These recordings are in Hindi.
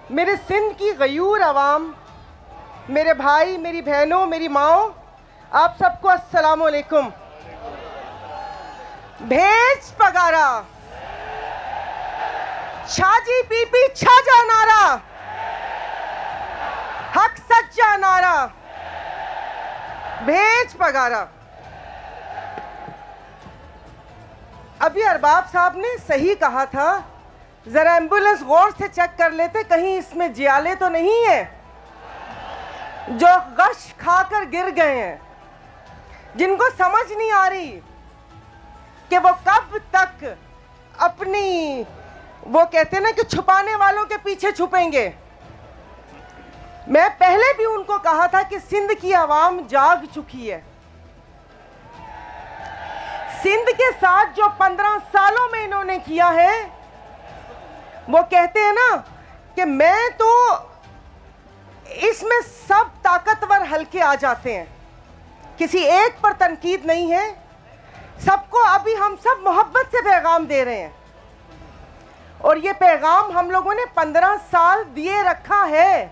मेरे सिंध की गयूर आवाम, मेरे भाई, मेरी बहनों, मेरी माओ, आप सबको अस्सलाम वालेकुम। भेज पगारा, छाजी पीपी छाजा नारा, हक सच्चा नारा, भेज पगारा। अभी अरबाब साहब ने सही कहा था, जरा एम्बुलेंस गौर से चेक कर लेते, कहीं इसमें जियाले तो नहीं है जो गश खाकर गिर गए हैं, जिनको समझ नहीं आ रही कि वो कब तक अपनी, वो कहते ना कि छुपाने वालों के पीछे छुपेंगे। मैं पहले भी उनको कहा था कि सिंध की आवाम जाग चुकी है। सिंध के साथ जो 15 सालों में इन्होंने किया है, वो कहते हैं ना कि मैं तो, इसमें सब ताकतवर हल्के आ जाते हैं, किसी एक पर तनकीद नहीं है, सबको अभी हम सब मोहब्बत से पैगाम दे रहे हैं। और ये पैगाम हम लोगों ने 15 साल दिए रखा है।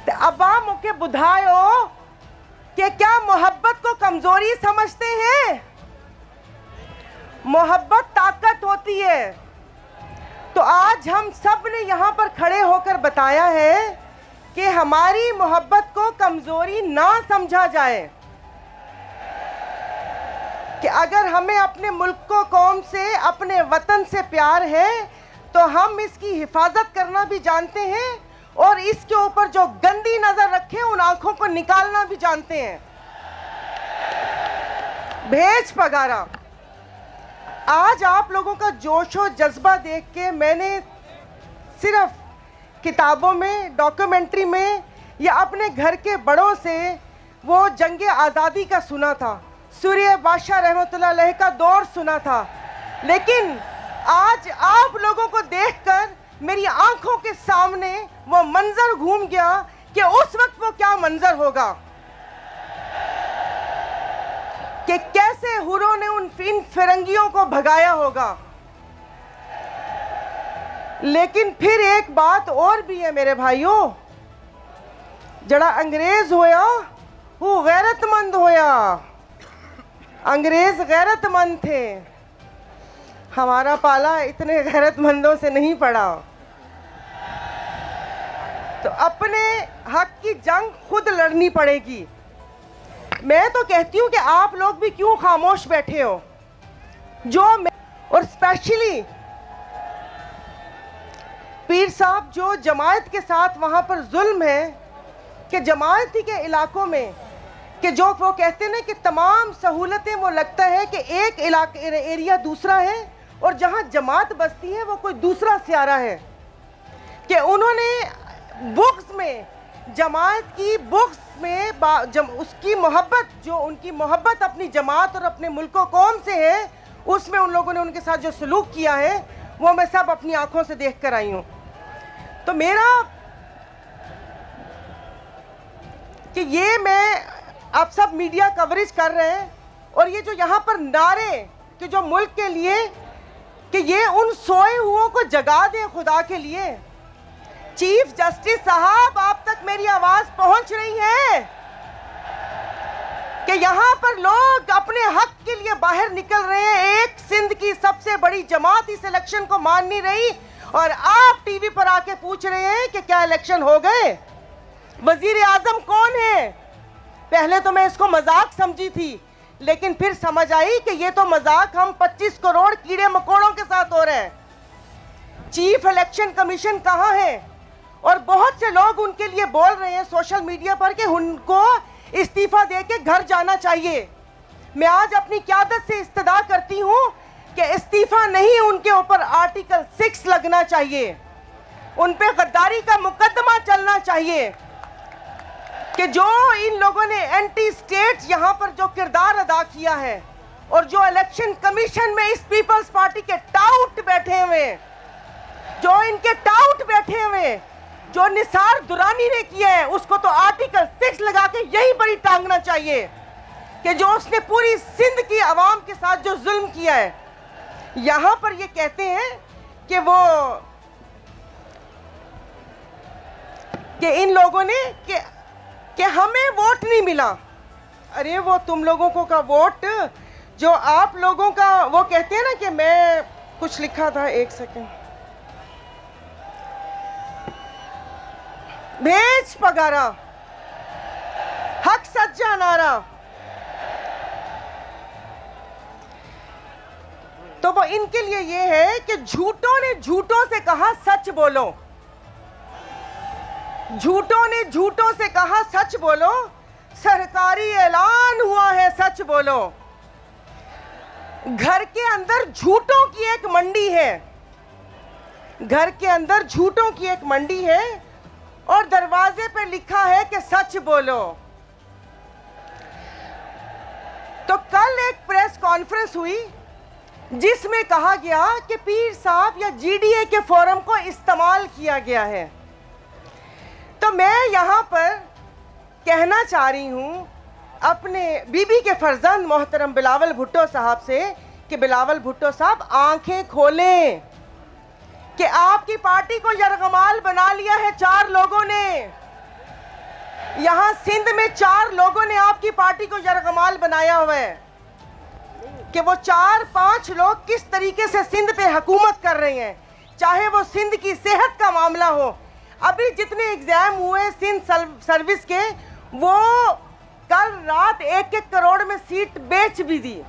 तो अवाम के बुधायो कि क्या मोहब्बत को कमजोरी समझते हैं? मोहब्बत ताकत होती है। तो आज हम सब ने यहाँ पर खड़े होकर बताया है कि हमारी मोहब्बत को कमजोरी ना समझा जाए, कि अगर हमें अपने मुल्क को, कौम से, अपने वतन से प्यार है तो हम इसकी हिफाजत करना भी जानते हैं और इसके ऊपर जो गंदी नजर रखे उन आंखों को निकालना भी जानते हैं। भेज पगारा। आज आप लोगों का जोश और जज्बा देख के मैंने सिर्फ किताबों में, डॉक्यूमेंट्री में या अपने घर के बड़ों से वो जंगे आज़ादी का सुना था, सूर्य बादशाह रहमतुल्लाह अलैह का दौर सुना था, लेकिन आज आप लोगों को देखकर मेरी आंखों के सामने वो मंजर घूम गया कि उस वक्त वो क्या मंजर होगा, कि कैसे हुरों ने इन फिरंगियों को भगाया होगा। लेकिन फिर एक बात और भी है मेरे भाइयों, जड़ा अंग्रेज होया वो गैरतमंद होया। अंग्रेज गैरतमंद थे, हमारा पाला इतने गैरतमंदों से नहीं पड़ा। तो अपने हक की जंग खुद लड़नी पड़ेगी। मैं तो कहती हूँ कि आप लोग भी क्यों खामोश बैठे हो, और स्पेशली पीर साहब जो जमात के साथ वहाँ पर जुल्म है, कि जमाती के इलाकों में, कि जो वो कहते हैं कि तमाम सहूलतें वो लगता है कि एक एरिया दूसरा है और जहाँ जमात बसती है वो कोई दूसरा सियारा है, कि उन्होंने बुक्स में, जमात की बुक्स में उसकी मोहब्बत, जो उनकी मोहब्बत अपनी जमात और अपने मुल्क कौम से है, उसमें उन लोगों ने उनके साथ जो सलूक किया है वो मैं सब अपनी आंखों से देख कर आई हूँ। तो मेरा कि ये मैं, आप सब मीडिया कवरेज कर रहे हैं और ये जो यहाँ पर नारे कि जो मुल्क के लिए, कि ये उन सोए हुओं को जगा दे खुदा के लिए। चीफ जस्टिस साहब, आप तक मेरी आवाज पहुंच रही है कि यहाँ पर लोग अपने हक के लिए बाहर निकल रहे हैं। एक सिंध की सबसे बड़ी जमात इस इलेक्शन को मान नहीं रही और आप टीवी पर आके पूछ रहे हैं कि क्या इलेक्शन हो गए। वजीर आजम कौन है? पहले तो मैं इसको मजाक समझी थी, लेकिन फिर समझ आई कि ये तो मजाक हम 25 करोड़ कीड़े मकोड़ों के साथ हो रहे हैं। चीफ इलेक्शन कमीशन कहाँ है? और बहुत से लोग उनके लिए बोल रहे हैं सोशल मीडिया पर कि उनको इस्तीफा देके घर जाना चाहिए। मैं आज अपनी क़यादत से इस्तदा करती हूँ कि इस्तीफा नहीं, उनके ऊपर आर्टिकल 6 लगना चाहिए, उन पे गद्दारी का मुकदमा चलना चाहिए, कि जो इन लोगों ने एंटी स्टेट यहाँ पर जो किरदार अदा किया है और जो इलेक्शन कमीशन में इस पीपल्स पार्टी के टाउट बैठे हुए, जो इनके टाउट बैठे हुए, जो निसार दुरानी ने किया है, उसको तो आर्टिकल 6 लगा के यही बड़ी टांगना चाहिए कि जो उसने पूरी सिंध की आवाम के साथ जो जुल्म किया है। यहाँ पर ये कहते हैं कि वो कि इन लोगों ने कि हमें वोट नहीं मिला। अरे वो तुम लोगों को का वोट जो आप लोगों का, वो कहते हैं ना कि मैं कुछ लिखा था, एक सेकंड, भेज पगारा हक सच्चा नारा, तो वो इनके लिए ये है कि झूठों ने झूठों से कहा सच बोलो, झूठों ने झूठों से कहा सच बोलो, सरकारी ऐलान हुआ है सच बोलो। घर के अंदर झूठों की एक मंडी है, घर के अंदर झूठों की एक मंडी है और दरवाजे पे लिखा है कि सच बोलो। तो कल एक प्रेस कॉन्फ्रेंस हुई जिसमें कहा गया कि पीर साहब या जीडीए के फोरम को इस्तेमाल किया गया है। तो मैं यहां पर कहना चाह रही हूं अपने बीबी के फर्जंद मोहतरम बिलावल भुट्टो साहब से कि बिलावल भुट्टो साहब आंखें खोलें कि आपकी पार्टी को यरगमाल बना लिया है 4 लोगों ने। यहां सिंध में 4 लोगों ने आपकी पार्टी को यरगमाल बनाया हुआ है कि वो 4-5 लोग किस तरीके से सिंध पे हुकूमत कर रहे हैं, चाहे वो सिंध की सेहत का मामला हो। अभी जितने एग्जाम हुए सिंध सर्विस के, वो कल रात 1-1 करोड़ में सीट बेच भी दी।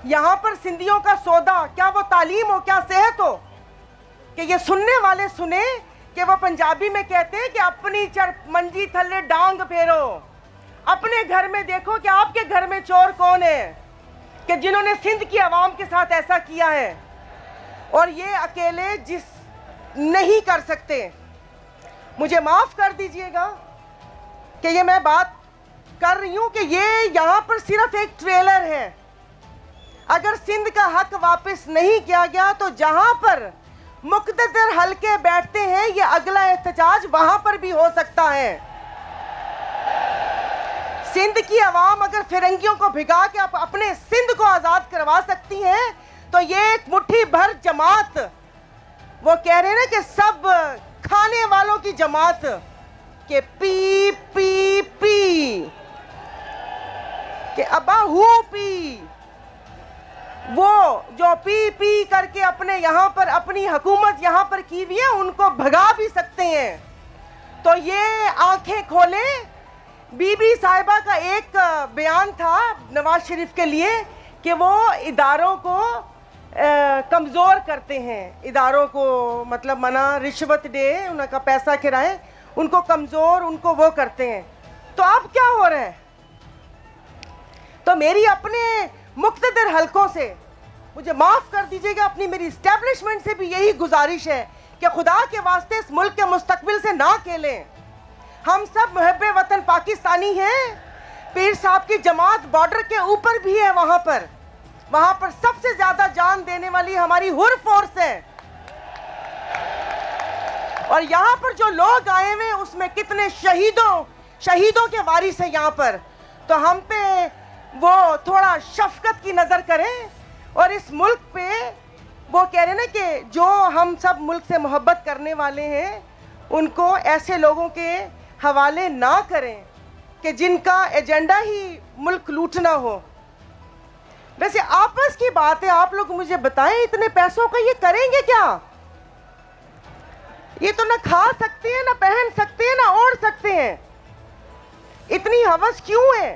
यहां पर सिंधियों का सौदा, क्या वो तालीम हो, क्या सेहत हो, कि ये सुनने वाले सुने कि वो पंजाबी में कहते हैं कि अपनी मंजी थल्ले डांग फेरो, अपने घर में देखो कि आपके घर में चोर कौन है, कि जिन्होंने सिंध की आवाम के साथ ऐसा किया है। और ये अकेले जिस नहीं कर सकते। मुझे माफ कर दीजिएगा कि ये मैं बात कर रही हूं कि ये यहां पर सिर्फ एक ट्रेलर है। अगर सिंध का हक वापस नहीं किया गया तो जहां पर मुक़द्दर हलके बैठते हैं, ये अगला एहतजाज वहां पर भी हो सकता है। सिंध की आवाम अगर फिरंगियों को भिगा के अपने सिंध को आजाद करवा सकती है, तो ये एक मुट्ठी भर जमात, वो कह रहे हैं ना कि सब खाने वालों की जमात, के पी पी पी, के अब्बा हु पी, वो जो पी पी करके अपने यहाँ पर अपनी हुकूमत यहाँ पर की हुई है, उनको भगा भी सकते हैं। तो ये आंखें खोले। बीबी साहिबा का एक बयान था नवाज शरीफ के लिए कि वो इदारों को कमज़ोर करते हैं, इदारों को मतलब मना रिश्वत दे, उनका पैसा खिलाएं, उनको कमज़ोर, उनको वो करते हैं। तो अब क्या हो रहा है? तो मेरी अपने मुक़्तदर हलकों से, मुझे माफ़ कर दीजिएगा, अपनी मेरी इस्टेब्लिशमेंट से भी यही गुजारिश है कि खुदा के वास्ते इस मुल्क के मुस्तकबिल से ना खेलें। हम सब मुहब्बे वतन पाकिस्तानी हैं। पीर साहब की जमात बॉर्डर के ऊपर भी है, वहाँ पर सबसे ज्यादा जान देने वाली हमारी हुर फोर्स है। और यहाँ पर जो लोग आए हुए उसमें कितने शहीदों के वारिस हैं यहाँ पर। तो हम पे वो थोड़ा शफकत की नजर करें और इस मुल्क पे वो कह रहे हैं ना कि जो हम सब मुल्क से मोहब्बत करने वाले हैं उनको ऐसे लोगों के हवाले ना करें कि जिनका एजेंडा ही मुल्क लूटना हो। वैसे आपस की बात है, आप लोग मुझे बताएं, इतने पैसों का ये करेंगे क्या? ये तो ना खा सकते हैं, ना पहन सकते हैं, ना ओढ़ सकते हैं। इतनी हवस क्यों है?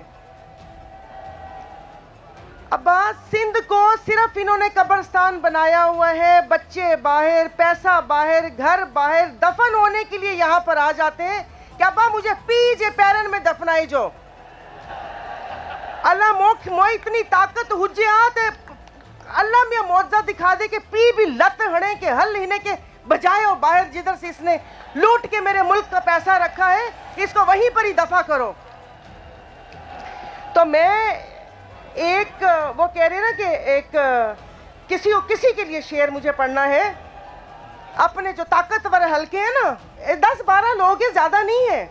अब्बास सिंध को सिर्फ इन्होंने कब्रिस्तान बनाया हुआ है। बच्चे बाहर, पैसा बाहर, घर बाहर, दफन होने के लिए यहाँ पर आ जाते हैं कि अब्बा मुझे पीजे पैरन में दफनाई जो। अल्लाह मोह इतनी ताकत हुज्जे आते, अल्लाह में मौजा दिखा दे कि पी भी लत हड़े के हल हिने के बजाय और बाहर जिधर से इसने लूट के मेरे मुल्क का पैसा रखा है, इसको वहीं पर ही दफा करो। तो मैं एक वो कह रहे ना कि एक किसी के लिए शेर मुझे पढ़ना है। अपने जो ताकतवर हल्के हैं ना, 10-12 लोग हैं, ज्यादा नहीं है,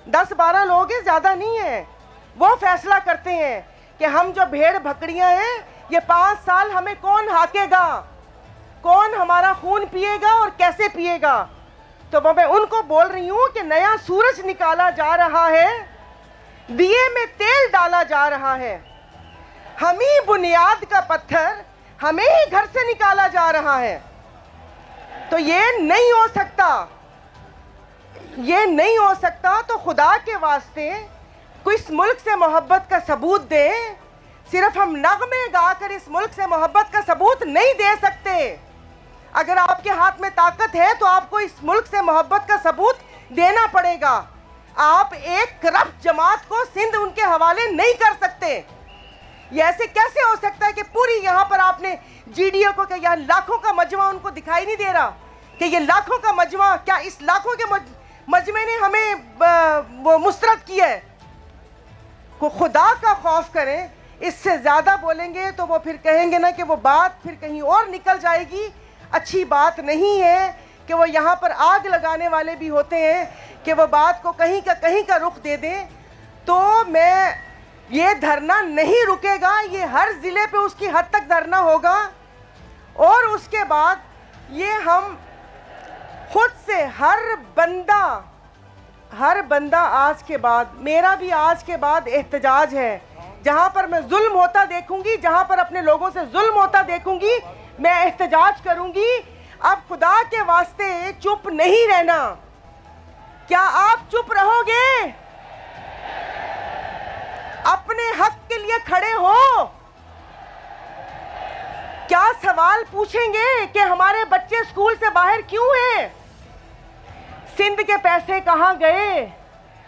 10-12 लोग हैं, ज्यादा नहीं है। वो फैसला करते हैं कि हम जो भेड़ बकरियां हैं, ये 5 साल हमें कौन हाकेगा, कौन हमारा खून पिएगा और कैसे पिएगा। तो मैं उनको बोल रही हूं कि नया सूरज निकाला जा रहा है, दिए में तेल डाला जा रहा है। हम ही बुनियाद का पत्थर हमें ही घर से निकाला जा रहा है। तो ये नहीं हो सकता, ये नहीं हो सकता। तो खुदा के वास्ते कोई इस मुल्क से मोहब्बत का सबूत दे। सिर्फ हम नगमे गाकर इस मुल्क से मोहब्बत का सबूत नहीं दे सकते। अगर आपके हाथ में ताकत है तो आपको इस मुल्क से मोहब्बत का सबूत देना पड़ेगा। आप एक करप्ट जमात को सिंध उनके हवाले नहीं कर सकते। ये ऐसे कैसे हो सकता है कि पूरी यहाँ पर आपने जीडीओ को क्या यहाँ लाखों का मजमा उनको दिखाई नहीं दे रहा कि ये लाखों का मजमा, क्या इस लाखों के मजमे ने हमें वो मुस्तरद किया है? को खुदा का खौफ करें। इससे ज्यादा बोलेंगे तो वो फिर कहेंगे ना कि वो बात फिर कहीं और निकल जाएगी। अच्छी बात नहीं है कि वो यहाँ पर आग लगाने वाले भी होते हैं कि वो बात को कहीं का रुख दे दें। तो मैं ये धरना नहीं रुकेगा, ये हर जिले पे उसकी हद तक धरना होगा। और उसके बाद ये हम खुद से हर बंदा आज के बाद, मेरा भी आज के बाद एहतजाज है। जहाँ पर मैं जुल्म होता देखूंगी, जहाँ पर अपने लोगों से जुल्म होता देखूंगी, मैं एहतजाज करूंगी। अब खुदा के वास्ते चुप नहीं रहना। क्या आप चुप रहोगे? अपने हक के लिए खड़े हो? क्या सवाल पूछेंगे कि हमारे बच्चे स्कूल से बाहर क्यों हैं? सिंध के पैसे कहां गए?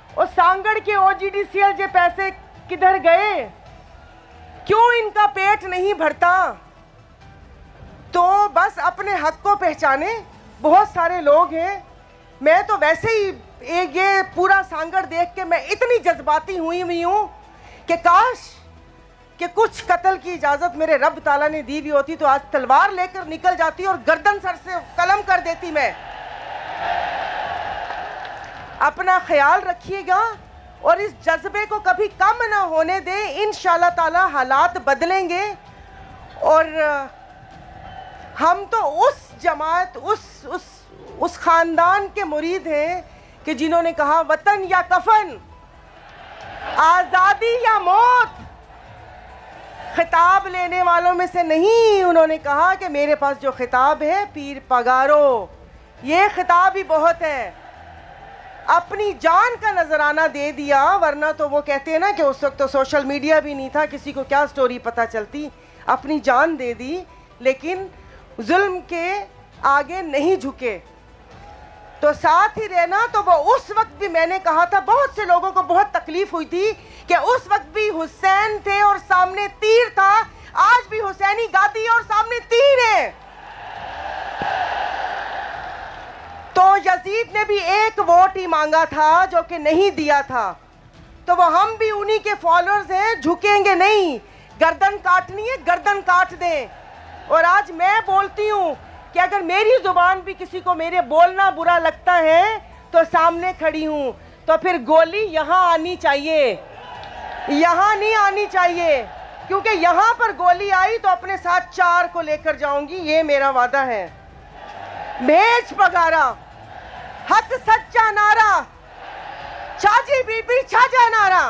और सांगड़ के OGDCL के पैसे किधर गए? क्यों इनका पेट नहीं भरता? तो बस अपने हक को पहचाने। बहुत सारे लोग हैं। मैं तो वैसे ही ये पूरा सांगड़ देख के मैं इतनी जज्बाती हुई हूं कि काश कि कुछ कत्ल की इजाजत मेरे रब ताला ने दी हुई होती तो आज तलवार लेकर निकल जाती और गर्दन सर से कलम कर देती। मैं अपना ख्याल रखिएगा और इस जज्बे को कभी कम ना होने दें। इंशाल्लाह ताला हालात बदलेंगे और हम तो उस जमात उस खानदान के मुरीद हैं कि जिन्होंने कहा वतन या कफन, आजादी या मौत। खिताब लेने वालों में से नहीं। उन्होंने कहा कि मेरे पास जो खिताब है पीर पगारो, ये खिताब ही बहुत है। अपनी जान का नजराना दे दिया, वरना तो वो कहते हैं ना कि उस वक्त तो सोशल मीडिया भी नहीं था, किसी को क्या स्टोरी पता चलती। अपनी जान दे दी लेकिन जुल्म के आगे नहीं झुके। तो साथ ही रहना। तो वो उस वक्त भी मैंने कहा था, बहुत से लोगों को बहुत तकलीफ हुई थी कि उस वक्त भी हुसैन थे और सामने तीर था। आज भी हुसैनी गादी और सामने तीर है। तो यजीद ने भी एक वोट ही मांगा था जो कि नहीं दिया था। तो वो हम भी उन्हीं के फॉलोअर्स हैं, झुकेंगे नहीं। गर्दन काटनी है, गर्दन काट दें। और आज मैं बोलती हूं कि अगर मेरी जुबान भी किसी को मेरे बोलना बुरा लगता है तो सामने खड़ी हूं। तो फिर गोली यहां आनी चाहिए, यहां नहीं आनी चाहिए, क्योंकि यहां पर गोली आई तो अपने साथ 4 को लेकर जाऊंगी। ये मेरा वादा है। भेज पगारा, हक सच्चा नारा, छाजी बीबी छाजा नारा।